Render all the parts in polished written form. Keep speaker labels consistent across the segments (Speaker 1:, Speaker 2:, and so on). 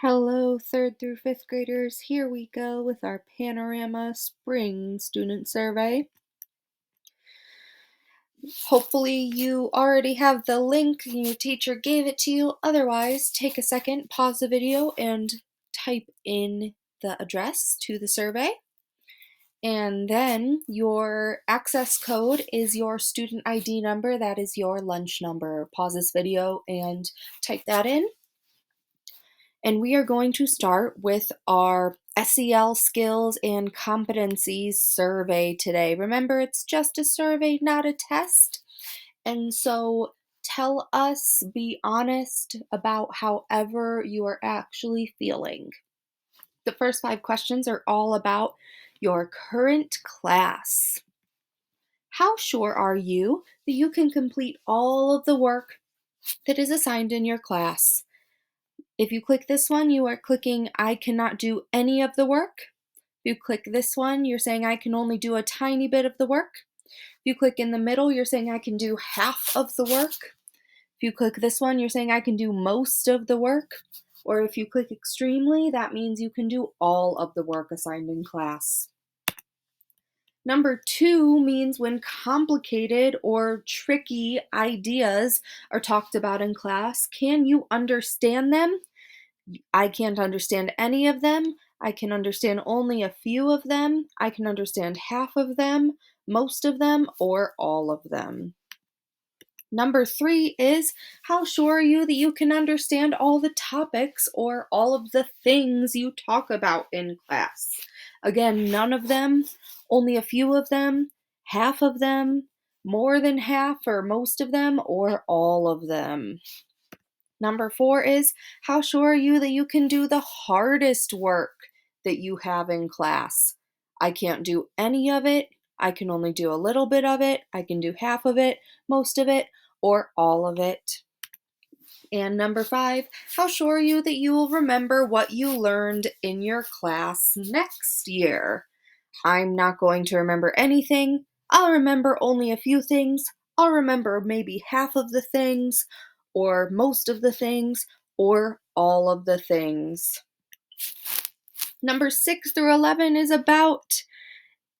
Speaker 1: Hello, 3rd through 5th graders. Here we go with our Panorama Spring Student Survey. Hopefully you already have the link and your teacher gave it to you. Otherwise, take a second, pause the video, and type in the address to the survey. And then your access code is your student ID number. That is your lunch number. Pause this video and type that in. And we are going to start with our SEL skills and competencies survey today. Remember, it's just a survey, not a test. And so tell us, be honest about however you are actually feeling. The first 5 questions are all about your current class. How sure are you that you can complete all of the work that is assigned in your class? If you click this one, you are clicking I cannot do any of the work. If you click this one, you're saying I can only do a tiny bit of the work. If you click in the middle, you're saying I can do half of the work. If you click this one, you're saying I can do most of the work. Or if you click extremely, that means you can do all of the work assigned in class. Number 2 means when complicated or tricky ideas are talked about in class, can you understand them? I can't understand any of them. I can understand only a few of them. I can understand half of them, most of them, or all of them. Number 3 is how sure are you that you can understand all the topics or all of the things you talk about in class? Again, none of them, only a few of them, half of them, more than half or most of them, or all of them. Number 4 is how sure are you that you can do the hardest work that you have in class? I can't do any of it. I can only do a little bit of it. I can do half of it, most of it, or all of it. And number 5, how sure are you that you will remember what you learned in your class next year? I'm not going to remember anything. I'll remember only a few things. I'll remember maybe half of the things, or most of the things, or all of the things. Number 6 through 11 is about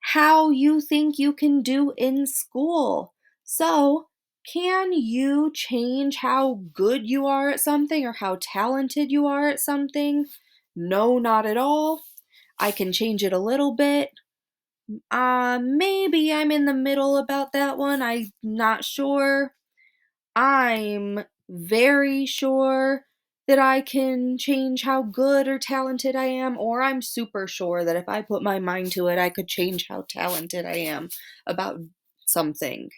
Speaker 1: how you think you can do in school. So, can you change how good you are at something or how talented you are at something? No, not at all. I can change it a little bit. Maybe I'm in the middle about that one. I'm not sure. I'm very sure that I can change how good or talented I am, or I'm super sure that if I put my mind to it, I could change how talented I am about something.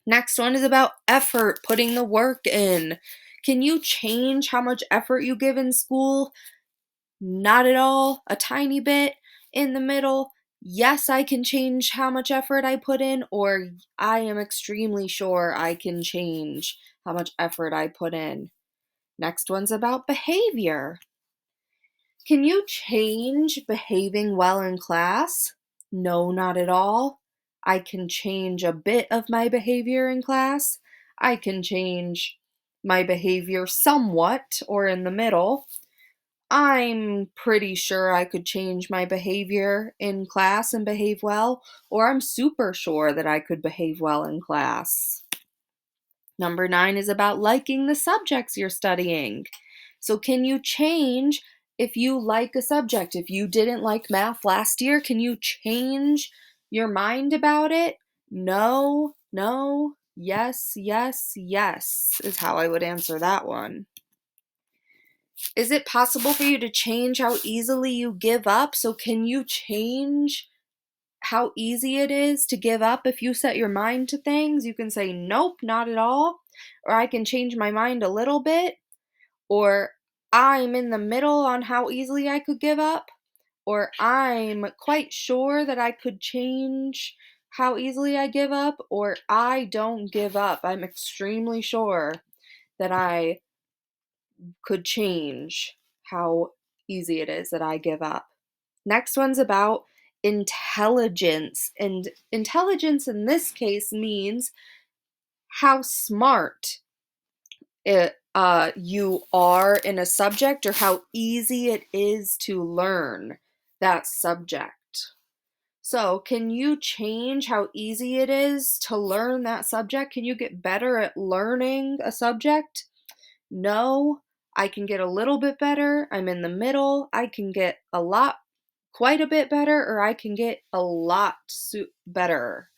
Speaker 1: Next one is about effort, putting the work in. Can you change how much effort you give in school? Not at all, a tiny bit. In the middle, yes, I can change how much effort I put in, or I am extremely sure I can change how much effort I put in. Next one's about behavior. Can you change behaving well in class? No, not at all. I can change a bit of my behavior in class. I can change my behavior somewhat or in the middle. I'm pretty sure I could change my behavior in class and behave well, or I'm super sure that I could behave well in class. Number 9 is about liking the subjects you're studying. So, can you change if you like a subject? If you didn't like math last year, can you change your mind about it? No, no, yes, yes, yes, is how I would answer that one. Is it possible for you to change how easily you give up? So, can you change how easy it is to give up? If you set your mind to things, you can say, nope, not at all. Or I can change my mind a little bit. Or I'm in the middle on how easily I could give up. Or I'm quite sure that I could change how easily I give up. Or I don't give up. I'm extremely sure that I could change how easy it is that I give up. Next one's about intelligence. And intelligence in this case means how smart you are in a subject or how easy it is to learn that subject. So, can you change how easy it is to learn that subject? Can you get better at learning a subject? No, I can get a little bit better. I'm in the middle. I can get quite a bit better, or I can get a lot better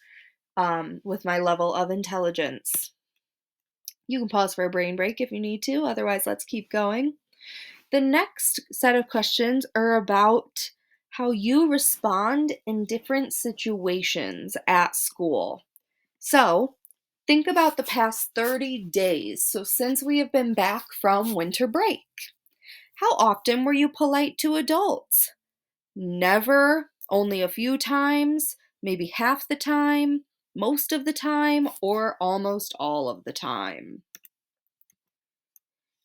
Speaker 1: with my level of intelligence. You can pause for a brain break if you need to, otherwise, let's keep going. The next set of questions are about how you respond in different situations at school. So, think about the past 30 days. So, since we have been back from winter break, how often were you polite to adults? Never, only a few times, maybe half the time, most of the time, or almost all of the time.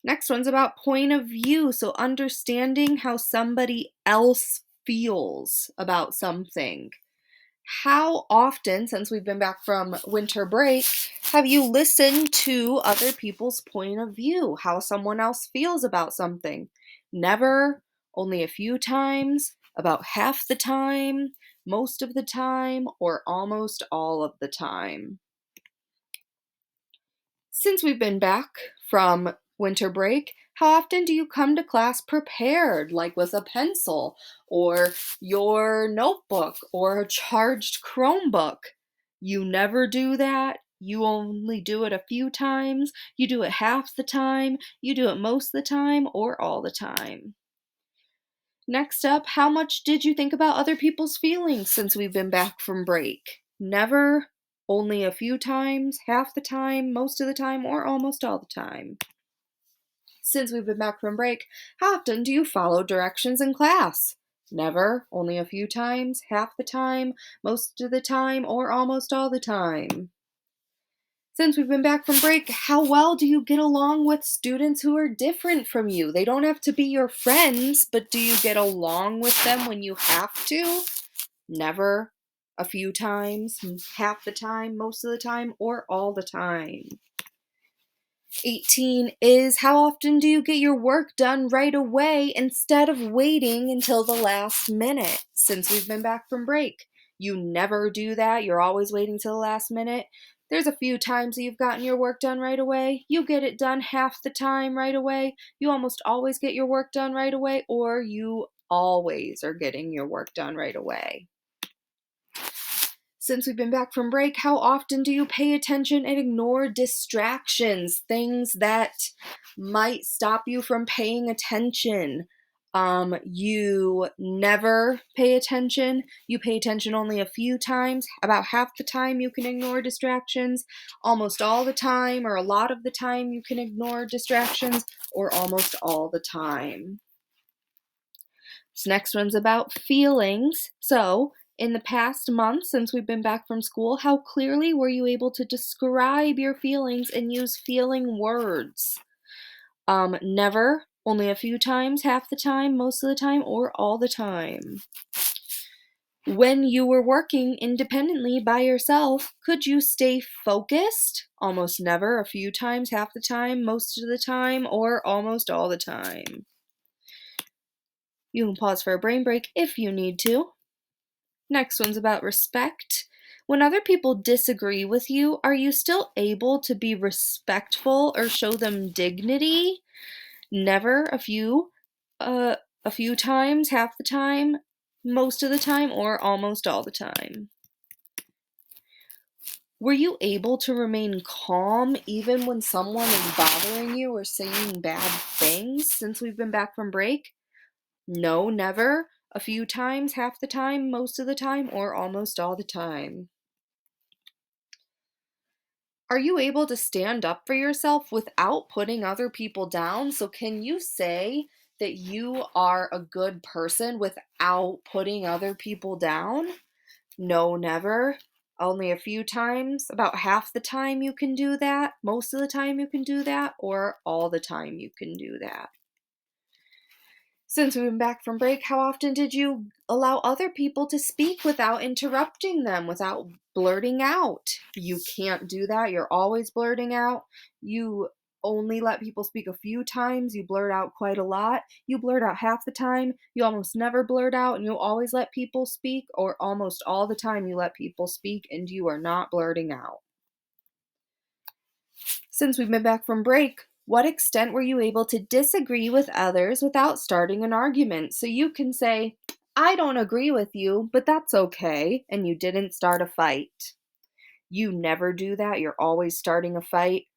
Speaker 1: Next one's about point of view. So, understanding how somebody else feels about something. How often, since we've been back from winter break, have you listened to other people's point of view? How someone else feels about something? Never, only a few times, about half the time, most of the time, or almost all of the time. Since we've been back from winter break, how often do you come to class prepared, like with a pencil or your notebook or a charged Chromebook? You never do that. You only do it a few times. You do it half the time. You do it most of the time or all the time. Next up, how much did you think about other people's feelings since we've been back from break? Never, only a few times, half the time, most of the time, or almost all the time. Since we've been back from break, how often do you follow directions in class? Never, only a few times, half the time, most of the time, or almost all the time. Since we've been back from break, how well do you get along with students who are different from you? They don't have to be your friends, but do you get along with them when you have to? Never, a few times, half the time, most of the time, or all the time. 18 is how often do you get your work done right away instead of waiting until the last minute? Since we've been back from break, you never do that. You're always waiting till the last minute. There's a few times that you've gotten your work done right away. You get it done half the time right away. You almost always get your work done right away, or you always are getting your work done right away. Since we've been back from break, how often do you pay attention and ignore distractions, things that might stop you from paying attention? You never pay attention. You pay attention only a few times. About half the time you can ignore distractions. Almost all the time, or a lot of the time, you can ignore distractions, or almost all the time. This next one's about feelings. So, in the past month since we've been back from school, how clearly were you able to describe your feelings and use feeling words? Never, only a few times, half the time, most of the time, or all the time. When you were working independently by yourself, could you stay focused? Almost never, a few times, half the time, most of the time, or almost all the time. You can pause for a brain break if you need to. Next one's about respect. When other people disagree with you, are you still able to be respectful or show them dignity? Never, a few times, half the time, most of the time, or almost all the time. Were you able to remain calm even when someone is bothering you or saying bad things since we've been back from break? No, never. A few times, half the time, most of the time, or almost all the time. Are you able to stand up for yourself without putting other people down? So, can you say that you are a good person without putting other people down? No, never. Only a few times. About half the time you can do that. Most of the time you can do that. Or all the time you can do that. Since we've been back from break, how often did you allow other people to speak without interrupting them, without blurting out? You can't do that. You're always blurting out. You only let people speak a few times, you blurt out quite a lot, you blurt out half the time, you almost never blurt out and you always let people speak, or almost all the time you let people speak and you are not blurting out. Since we've been back from break, what extent were you able to disagree with others without starting an argument? So you can say, I don't agree with you, but that's okay, and you didn't start a fight. You never do that. You're always starting a fight,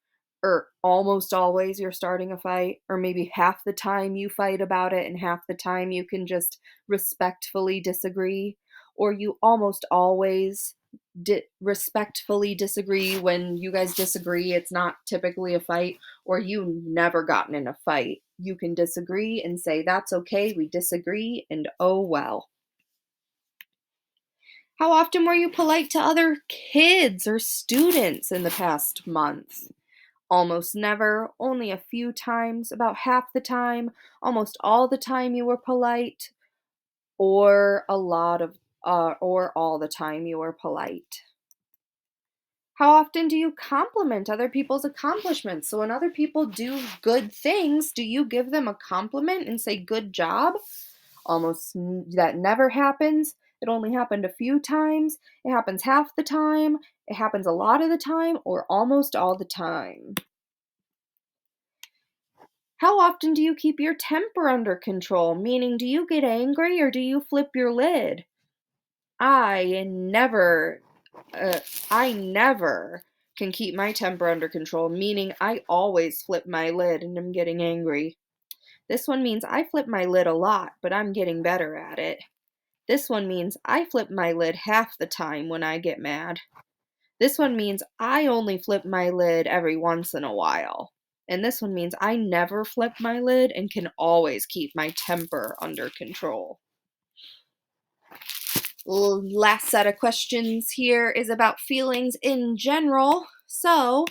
Speaker 1: or almost always you're starting a fight, or maybe half the time you fight about it and half the time you can just respectfully disagree, or you almost always respectfully disagree. When you guys disagree, it's not typically a fight, or you never gotten in a fight. You can disagree and say, that's okay, we disagree, and oh well. How often were you polite to other kids or students in the past month? Almost never, only a few times, about half the time, almost all the time you were polite, or or all the time you were polite. How often do you compliment other people's accomplishments? So when other people do good things, do you give them a compliment and say good job? That never happens. It only happened a few times. It happens half the time. It happens a lot of the time, or almost all the time. How often do you keep your temper under control? Meaning, do you get angry or do you flip your lid? I never, I never can keep my temper under control, meaning I always flip my lid and I'm getting angry. This one means I flip my lid a lot, but I'm getting better at it. This one means I flip my lid half the time when I get mad. This one means I only flip my lid every once in a while. And this one means I never flip my lid and can always keep my temper under control. Last set of questions here is about feelings in general. So,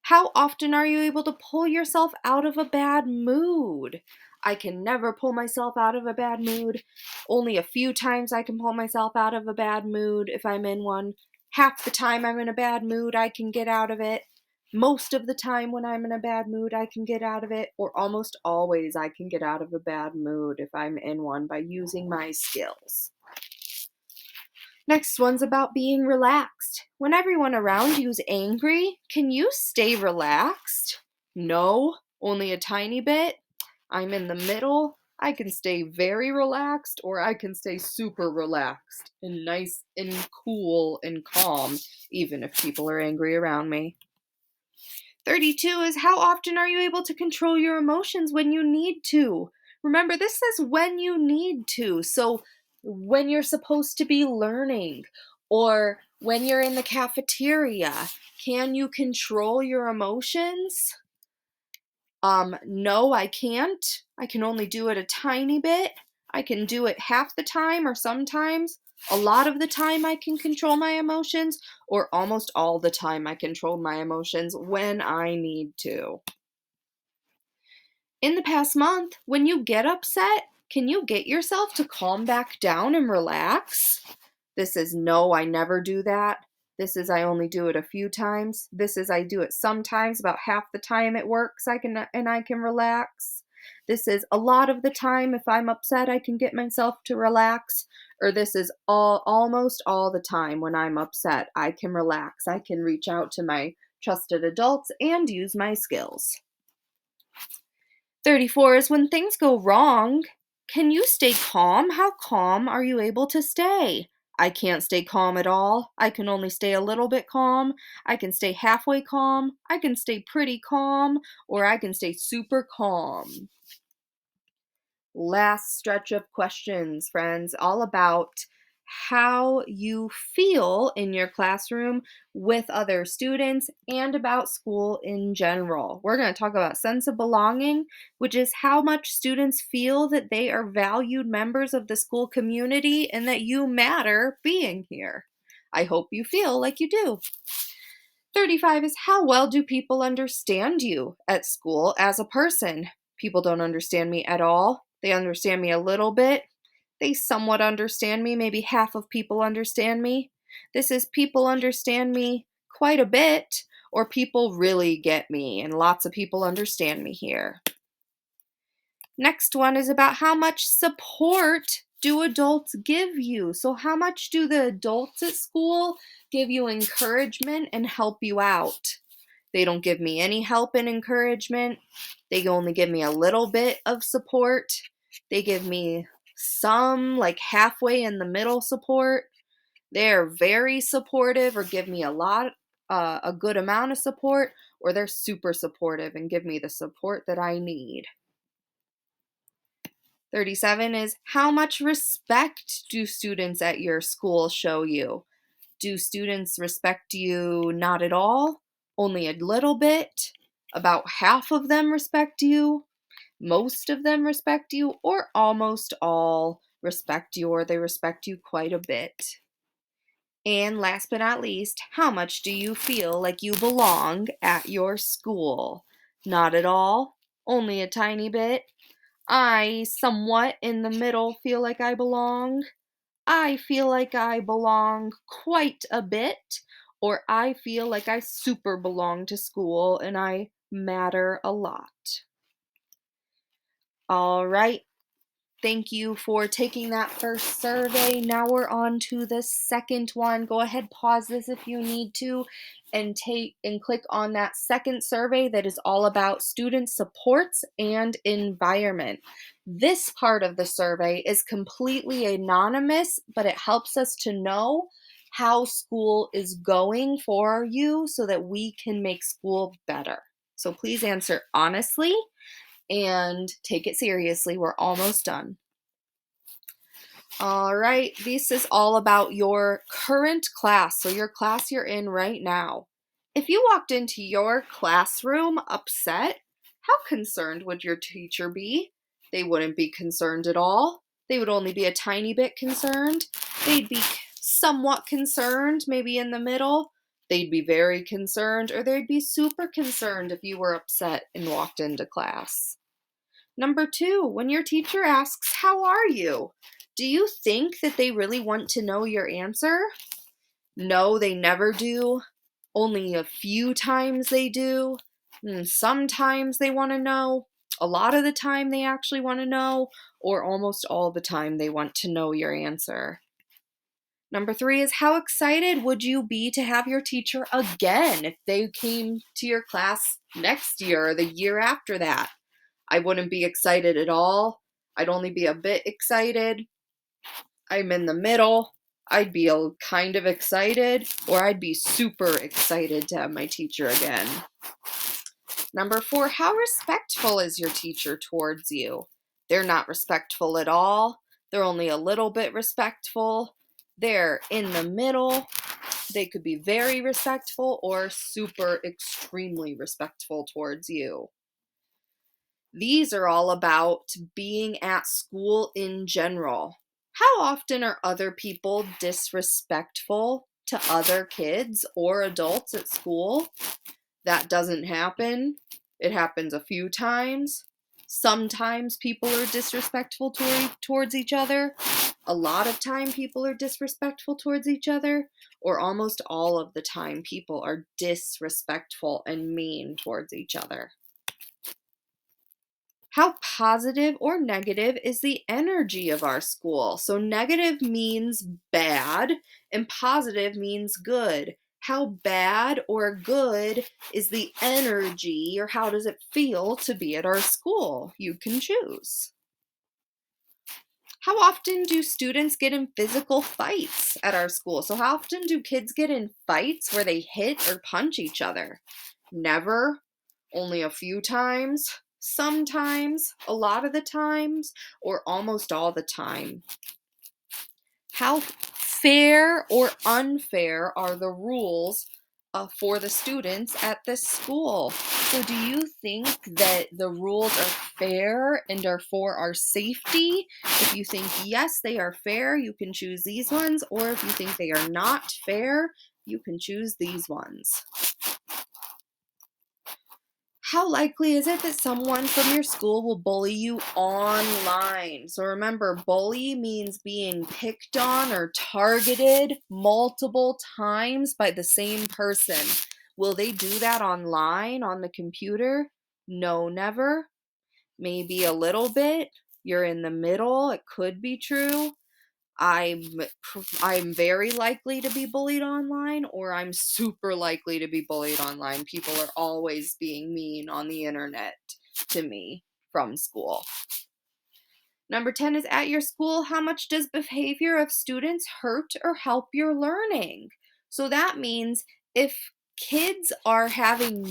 Speaker 1: how often are you able to pull yourself out of a bad mood? I can never pull myself out of a bad mood. Only a few times I can pull myself out of a bad mood if I'm in one. Half the time I'm in a bad mood, I can get out of it. Most of the time when I'm in a bad mood, I can get out of it. Or almost always I can get out of a bad mood if I'm in one by using my skills. Next one's about being relaxed. When everyone around you's angry, can you stay relaxed? No, only a tiny bit. I'm in the middle. I can stay very relaxed, or I can stay super relaxed and nice and cool and calm, even if people are angry around me. 32 is how often are you able to control your emotions when you need to? Remember, this says when you need to. So when you're supposed to be learning, or when you're in the cafeteria, can you control your emotions? No, I can't. I can only do it a tiny bit. I can do it half the time, or sometimes a lot of the time I can control my emotions, or almost all the time I control my emotions when I need to. In the past month, when you get upset, can you get yourself to calm back down and relax? This is no, I never do that. This is I only do it a few times. This is I do it sometimes, about half the time it works. I can relax. This is a lot of the time. If I'm upset, I can get myself to relax. Or this is almost all the time when I'm upset, I can relax. I can reach out to my trusted adults and use my skills. 34 is when things go wrong. Can you stay calm? How calm are you able to stay? I can't stay calm at all. I can only stay a little bit calm. I can stay halfway calm. I can stay pretty calm, or I can stay super calm. Last stretch of questions, friends, all about how you feel in your classroom with other students and about school in general. We're going to talk about sense of belonging, which is how much students feel that they are valued members of the school community and that you matter being here. I hope you feel like you do. 35 is how well do people understand you at school as a person? People don't understand me at all. They understand me a little bit. They somewhat understand me. Maybe half of people understand me. This is people understand me quite a bit, or people really get me and lots of people understand me here. Next one is about how much support do adults give you? So how much do the adults at school give you encouragement and help you out? They don't give me any help and encouragement. They only give me a little bit of support. They give me some, like halfway in the middle support. They're very supportive or give me a good amount of support, or they're super supportive and give me the support that I need. 37 is how much respect do students at your school show you? Do students respect you not at all? Only a little bit? About half of them respect you? Most of them respect you? Or almost all respect you, or they respect you quite a bit? And last but not least, how much do you feel like you belong at your school? Not at all? Only a tiny bit? I somewhat in the middle feel like I belong? I feel like I belong quite a bit, or I feel like I super belong to school and I matter a lot. All right. Thank you for taking that first survey. Now we're on to the second one. Go ahead, pause this if you need to, and click on that second survey that is all about student supports and environment. This part of the survey is completely anonymous, but it helps us to know how school is going for you so that we can make school better. So please answer honestly and take it seriously. We're almost done. All right, this is all about your current class, so your class you're in right now. If you walked into your classroom upset, how concerned would your teacher be? They wouldn't be concerned at all. They would only be a tiny bit concerned. They'd be somewhat concerned, maybe in the middle. They'd be very concerned, or they'd be super concerned if you were upset and walked into class. Number 2, when your teacher asks, "How are you?" do you think that they really want to know your answer? No, they never do. Only a few times they do. Sometimes they want to know. A lot of the time they actually want to know, or almost all the time they want to know your answer. Number 3 is how excited would you be to have your teacher again if they came to your class next year or the year after that? I wouldn't be excited at all. I'd only be a bit excited. I'm in the middle. I'd be kind of excited, or I'd be super excited to have my teacher again. Number 4, how respectful is your teacher towards you? They're not respectful at all. They're only a little bit respectful. They're in the middle. They could be very respectful or super extremely respectful towards you. These are all about being at school in general. How often are other people disrespectful to other kids or adults at school? That doesn't happen. It happens a few times. Sometimes people are disrespectful towards each other. A lot of time people are disrespectful towards each other, or almost all of the time people are disrespectful and mean towards each other. How positive or negative is the energy of our school? So negative means bad and positive means good. How bad or good is the energy, or how does it feel to be at our school? You can choose. How often do students get in physical fights at our school? So how often do kids get in fights where they hit or punch each other? Never. Only a few times. Sometimes, a lot of the times, or almost all the time. How fair or unfair are the rules for the students at this school? So do you think that the rules are fair and are for our safety? If you think yes, they are fair, you can choose these ones, or if you think they are not fair, you can choose these ones. How likely is it that someone from your school will bully you online? So remember, bully means being picked on or targeted multiple times by the same person. Will they do that online on the computer? No, never. Maybe a little bit. You're in the middle. It could be true. I'm I'm very likely to be bullied online, or I'm super likely to be bullied online. People are always being mean on the internet to me from school. Number 10 is, at your school, how much does behavior of students hurt or help your learning? So that means if kids are having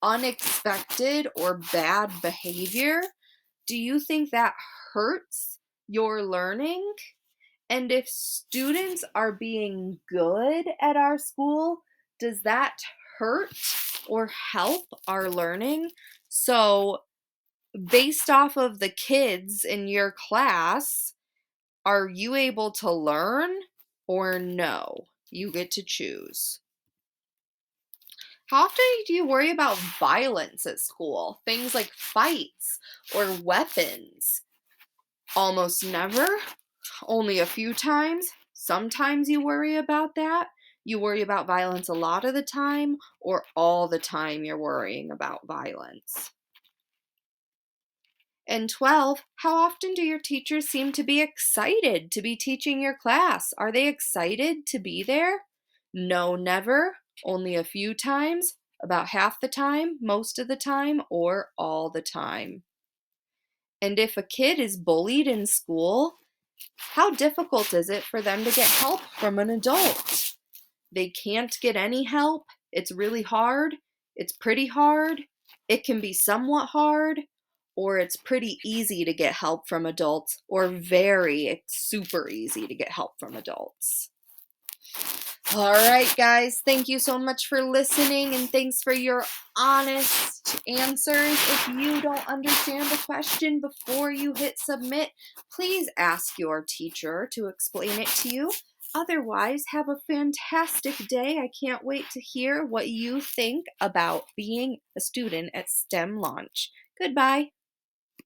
Speaker 1: unexpected or bad behavior, do you think that hurts your learning? And if students are being good at our school, does that hurt or help our learning? So, based off of the kids in your class, are you able to learn or no? You get to choose. How often do you worry about violence at school? Things like fights or weapons? Almost never. Only a few times. Sometimes you worry about that. You worry about violence a lot of the time, or all the time you're worrying about violence. And 12, how often do your teachers seem to be excited to be teaching your class? Are they excited to be there? No, never. Only a few times, about half the time, most of the time, or all the time. And if a kid is bullied in school, how difficult is it for them to get help from an adult? They can't get any help. It's really hard. It's pretty hard. It can be somewhat hard, or it's pretty easy to get help from adults, or very super easy to get help from adults. All right, guys, thank you so much for listening, and thanks for your honest answers. If you don't understand a question before you hit submit, please ask your teacher to explain it to you. Otherwise, have a fantastic day. I can't wait to hear what you think about being a student at STEM Launch. Goodbye.